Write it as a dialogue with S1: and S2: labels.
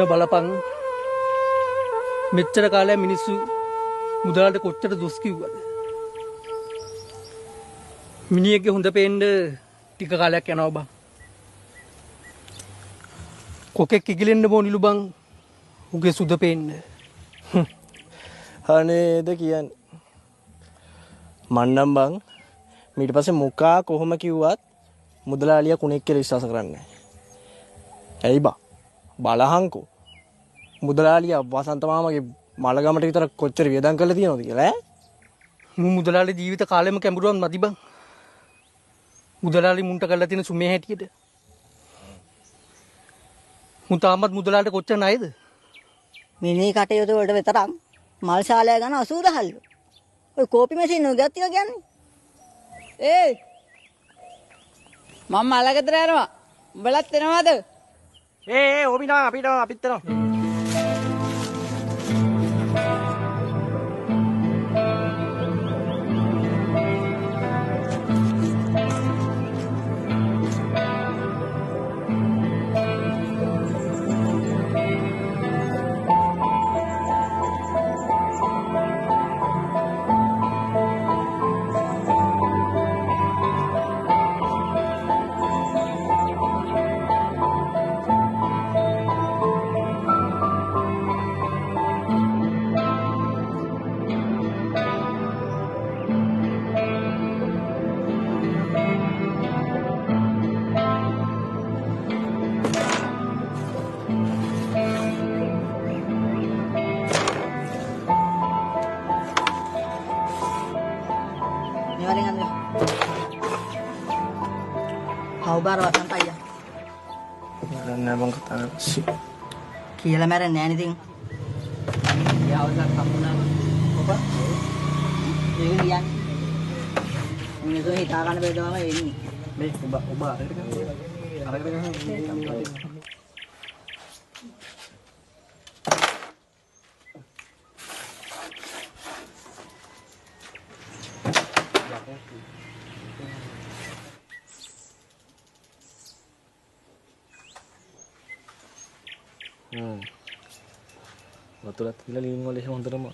S1: බලපං මෙච්චර කාලයක් මිනිස්සු මුදලාට කොච්චර දොස් කිව්වද? මිනිහෙක්ගේ හොඳ පේන්න ටික කාලයක් යනවා බං. කොකෙක් කිගිලෙන්න ඕනිලු බං උගේ සුද පේන්න.
S2: අනේද කියන්නේ. මන්නම් බං ඊට පස්සේ මුකා කොහොම කිව්වත් මුදලාලියා කුණෙක් කියලා විශ්වාස කරන්නේ නැහැ. ඇයි බා? බලහංකෝ. මුදලාලියා වසන්ත මාමගේ මලගමට විතර කොච්චර වියදම් කරලා තියෙනවද කියලා ඈ?
S1: මුදලාලි ජීවිත කාලෙම කැඹුරුවක් නැති බං. මුදලාලි මුන්ට කරලා තියෙන සුමේ හැටියට. මුන් තාමත් මුදලාලට කොච්චර ණයද?
S3: මිනී කටයුතු වලට විතරක් මල් ශාලය ගන්න 80000ලු. ඔය කෝපි මැෂින් එක ගත්තා කියන්නේ.
S4: ඒ මම මලකතර යනවා. උඹලත් එනවද?
S2: ඕබිනා අපිත් එනවා.
S3: හවුබාර වසන්ත අයියා.
S2: නෑ මං කතා කරන්නේ.
S3: කියලා මැරෙන්නේ නෑ නේද? යාවසක් හම්බුණා. ඔබ ඒක කියන්නේ. මිනිස්සු හිතා ගන්න බැලුවම එන්නේ.
S2: මේ ඔබ අරකට ගන්න. වතුරත් කියලා ලීන් වල එහෙම හොඳටම